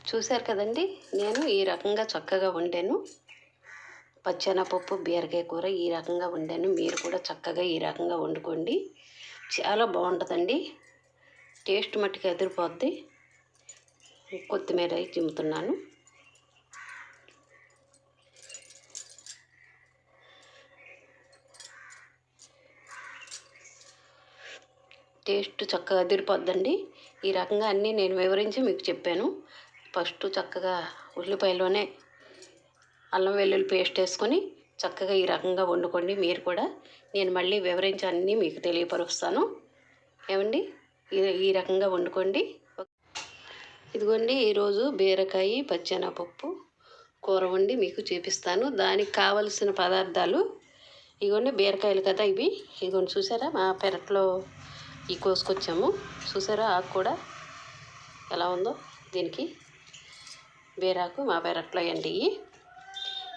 చూశారు కదండి, నేను ఈ రకంగా చక్కగా వండాను. పచ్చెనపప్పు బీరకాయ కూర ఈ రకంగా వండాను. మీరు కూడా చక్కగా ఈ రకంగా వండుకోండి. చాలా బాగుంటుందండి. టేస్ట్ మట్టుకు ఎదిరిపోద్ది. కొత్తిమీర చిమ్ముతున్నాను. టేస్ట్ చక్కగా అదిరిపోద్దండి. ఈ రకంగా అన్నీ నేను వివరించి మీకు చెప్పాను. ఫస్ట్ చక్కగా ఉల్లిపాయలోనే అల్లం వెల్లుల్లి పేస్ట్ వేసుకొని చక్కగా ఈ రకంగా వండుకోండి. మీరు కూడా నేను మళ్ళీ వివరించి అన్నీ మీకు తెలియపరుస్తాను. ఏమండి, ఈ రకంగా వండుకోండి. ఇదిగోండి, ఈరోజు బీరకాయ పచ్చెనపప్పు కూర వండి మీకు చూపిస్తాను. దానికి కావలసిన పదార్థాలు ఇదిగోండి. బీరకాయలు కదా ఇవి. ఇదిగోండి, చూసారా మా పెరట్లో ఈ కోసుకొచ్చాము. చూసారా ఆకు కూడా ఎలా ఉందో. దీనికి బీరాకు మా పెరట్లో అండి.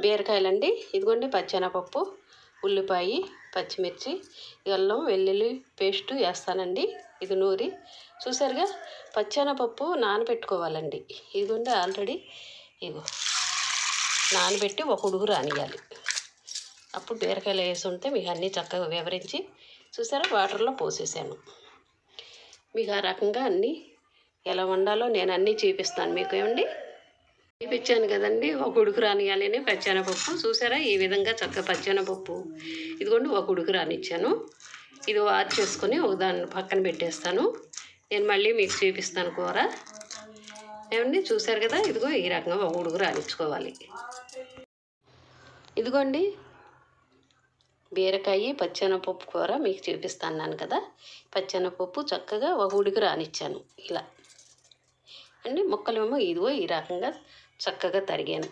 బీరకాయలండి. ఇదిగోండి పచ్చెనపప్పు, ఉల్లిపాయ, పచ్చిమిర్చి, అల్లం వెల్లుల్లి పేస్టు వేస్తానండి. ఇది నూరి చూసారుగా. పచ్చెనపప్పు నానబెట్టుకోవాలండి. ఇదిగోండి ఆల్రెడీ ఇగో నానబెట్టి ఒక ఉడుగు రానియాలి. అప్పుడు బీరకాయలు వేసి ఉంటే మీకు అన్నీ చక్కగా వివరించి చూసారా వాటర్లో పోసేసాను. మీకు ఆ రకంగా అన్నీ ఎలా వండాలో నేను అన్నీ చూపిస్తాను మీకు. ఏమండి, చూపించాను కదండి. ఒక ఉడుకు రానియాలని పచ్చెనపప్పు చూసారా. ఈ విధంగా చక్కగా పచ్చెనపప్పు ఇదిగోండి ఒక ఉడుకు రానిచ్చాను. ఇది వాచ్ చేసుకొని ఒక దాన్ని పక్కన పెట్టేస్తాను. నేను మళ్ళీ మీకు చూపిస్తాను కూర. ఏమండి, చూసారు కదా. ఇదిగో ఈ రకంగా ఒక ఉడుకు రానిచ్చుకోవాలి. ఇదిగోండి బీరకాయ పచ్చెనపప్పు కూర మీకు చూపిస్తాను కదా. పచ్చెనపప్పు చక్కగా ఒక ఉడుకు రానిచ్చాను. ఇలా అండి. ముక్కలేమో ఇదిగో ఈ రకంగా చక్కగా తరిగాను.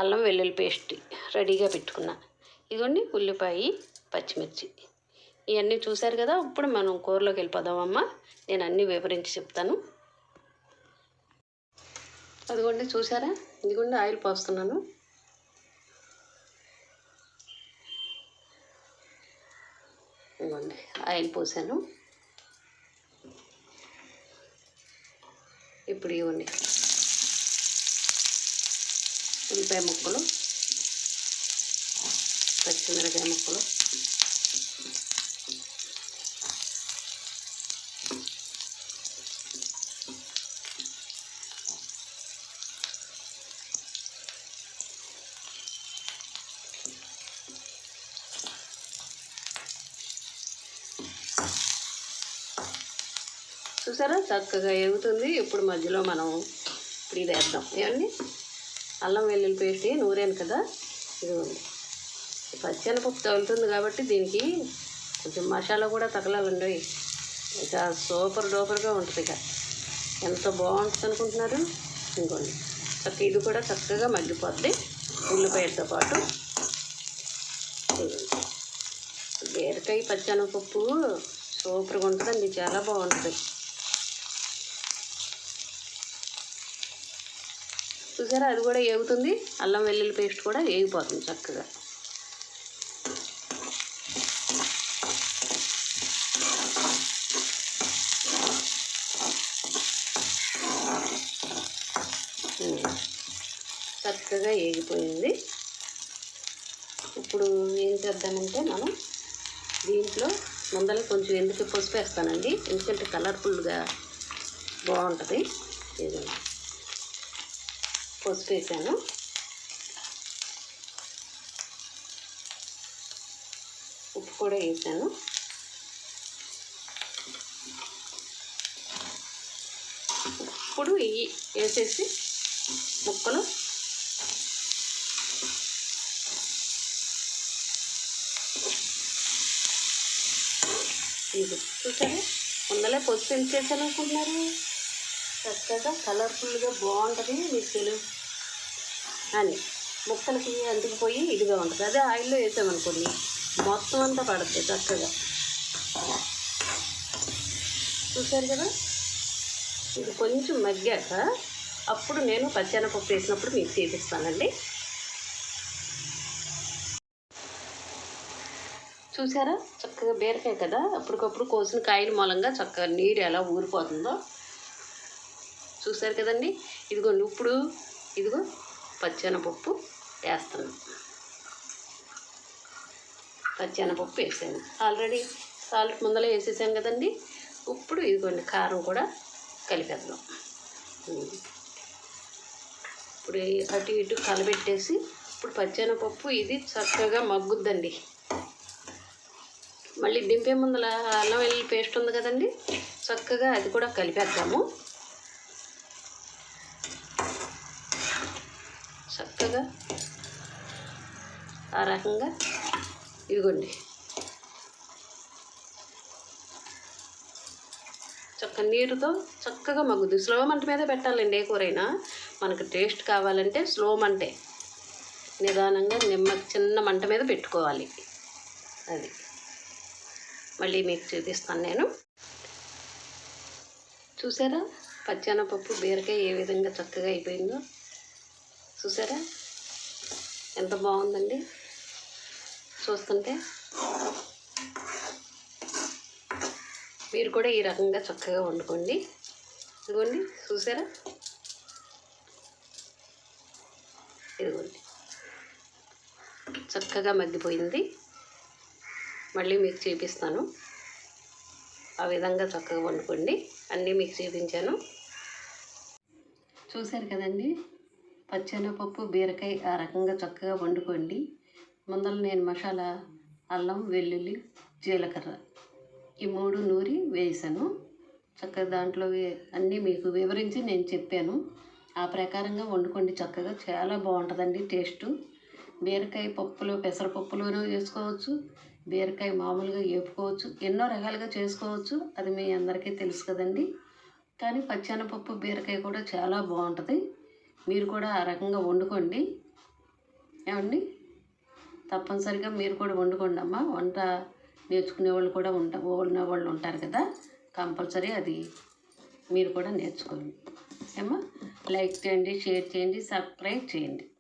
అల్లం వెల్లుల్లి పేస్ట్ రెడీగా పెట్టుకున్నా. ఇదిగోండి ఉల్లిపాయ, పచ్చిమిర్చి ఇవన్నీ చూశారు కదా. ఇప్పుడు మనం కూరలోకి వెళ్ళిపోదామమ్మా. నేను అన్నీ వివరించి చెప్తాను. అదిగోండి చూసారా. ఇదిగోండి ఆయిల్ పోస్తున్నాను. ఇదిగోండి ఆయిల్ పోసాను. ఇప్పుడు ఇవ్వండి ఉల్లిపాయ ముక్కలు, పచ్చిమిరకాయ ముక్కలు, చూసారా చక్కగా ఎగుతుంది. ఇప్పుడు మధ్యలో మనం ఇప్పుడు ఇది వేద్దాం. ఏమండి, అల్లం వెల్లుల్లి పేస్ట్ నూరాను కదా. ఇదిగోండి పచ్చెనపప్పు తగులుతుంది కాబట్టి దీనికి కొంచెం మసాలా కూడా తగలాలండి. ఇక సూపర్ డూపర్గా ఉంటుంది. ఇక ఎంత బాగుంటుంది అనుకుంటున్నారు. ఇంకోండి చక్క ఇది కూడా చక్కగా మగ్గిపోద్ది ఉల్లిపాయలతో పాటు. బీరకాయ పచ్చెనపప్పు సూపర్గా ఉంటుందండి. చాలా బాగుంటుంది. చూసారా అది కూడా ఏగుతుంది. అల్లం వెల్లుల్లి పేస్ట్ కూడా ఏగిపోతుంది చక్కగా. చక్కగా ఏగిపోయింది. ఇప్పుడు ఏం చేద్దామంటే మనం దీంట్లో ముందర కొంచెం ఎందుకు పసుపు వేస్తానండి. ఎందుకంటే కలర్ఫుల్గా బాగుంటుంది. ఇదండి పసుపు వేసాను. ఉప్పు కూడా వేసాను. ఇప్పుడు ఇవి వేసేసి ముక్కలు ఇది చూసారా. ముందలే పసుపు ఎంత చేశాను అనుకుంటున్నారు. చక్కగా కలర్ఫుల్గా బాగుంటుంది. మీకు తెలుసు అని ముక్కలకి అంటుకుపోయి ఇదిగా ఉంటుంది. అదే ఆయిల్లో వేసామనుకోండి మొత్తం అంతా పడుతుంది చక్కగా. చూసారు కదా. ఇది కొంచెం మగ్గాక అప్పుడు నేను పచ్చెనపప్పు వేసినప్పుడు మీకు చూపిస్తానండి. చూసారా చక్కగా బీరకాయ కదా. అప్పటికప్పుడు కోసిన కాయల మూలంగా చక్కగా నీరు ఎలా ఊరిపోతుందో చూసారు కదండి. ఇదిగోండి ఇప్పుడు ఇదిగో పచ్చెనపప్పు వేస్తాను. పచ్చెనపప్పు వేసాను ఆల్రెడీ, సాల్ట్ ముందర వేసేసాను కదండి. ఇప్పుడు ఇదిగోండి కారం కూడా కలిపేద్దాం. ఇప్పుడు అటు ఇటు కలబెట్టేసి ఇప్పుడు పచ్చెనపప్పు ఇది చక్కగా మగ్గుద్దండి. మళ్ళీ దింపే ముందల అల్లం వెల్లుల్లి పేస్ట్ ఉంది కదండి, చక్కగా అది కూడా కలిపేద్దాము. చక్కగా ఆ రకంగా ఇదిగోండి నీరుతో చక్కగా మగ్గుద్ది. స్లో మంట మీద పెట్టాలండి. ఏ కూరైనా మనకు టేస్ట్ కావాలంటే స్లో మంటే, నిదానంగా చిన్న మంట మీద పెట్టుకోవాలి. అది మళ్ళీ మీకు చూపిస్తాను నేను. చూసారా పచ్చెనపప్పు బీరకాయ ఏ విధంగా చక్కగా అయిపోయిందో చూసారా, ఎంత బాగుందండి చూస్తుంటే. మీరు కూడా ఈ రకంగా చక్కగా వండుకోండి. ఇదిగోండి చూసారా, ఇదిగోండి చక్కగా మగ్గిపోయింది. మళ్ళీ మీకు చూపిస్తాను. ఆ విధంగా చక్కగా వండుకోండి. అన్నీ మీకు చూపించాను. చూసారు కదండి, పచ్చెనపప్పు బీరకాయ ఆ రకంగా చక్కగా వండుకోండి. ముందర నేను మసాలా అల్లం వెల్లుల్లి జీలకర్ర ఈ 3 నూరి వేసాను. చక్కగా దాంట్లో అన్నీ మీకు వివరించి నేను చెప్పాను. ఆ ప్రకారంగా వండుకోండి చక్కగా. చాలా బాగుంటుందండి టేస్టు. బీరకాయ పప్పులో పెసరపప్పులోనూ చేసుకోవచ్చు, బీరకాయ మామూలుగా వేపుకోవచ్చు, ఎన్నో రకాలుగా చేసుకోవచ్చు. అది మీ అందరికీ తెలుసు కదండి. కానీ పచ్చెనపప్పు బీరకాయ కూడా చాలా బాగుంటుంది. మీరు కూడా ఆ రకంగా వండుకోండి. ఏమండి, తప్పనిసరిగా మీరు కూడా వండుకోండి అమ్మ. వంట నేర్చుకునే వాళ్ళు కూడా ఉన్న వాళ్ళు ఉంటారు కదా, కంపల్సరీ అది మీరు కూడా నేర్చుకోండి. ఏమో లైక్ చేయండి, షేర్ చేయండి, సబ్స్క్రైబ్ చేయండి.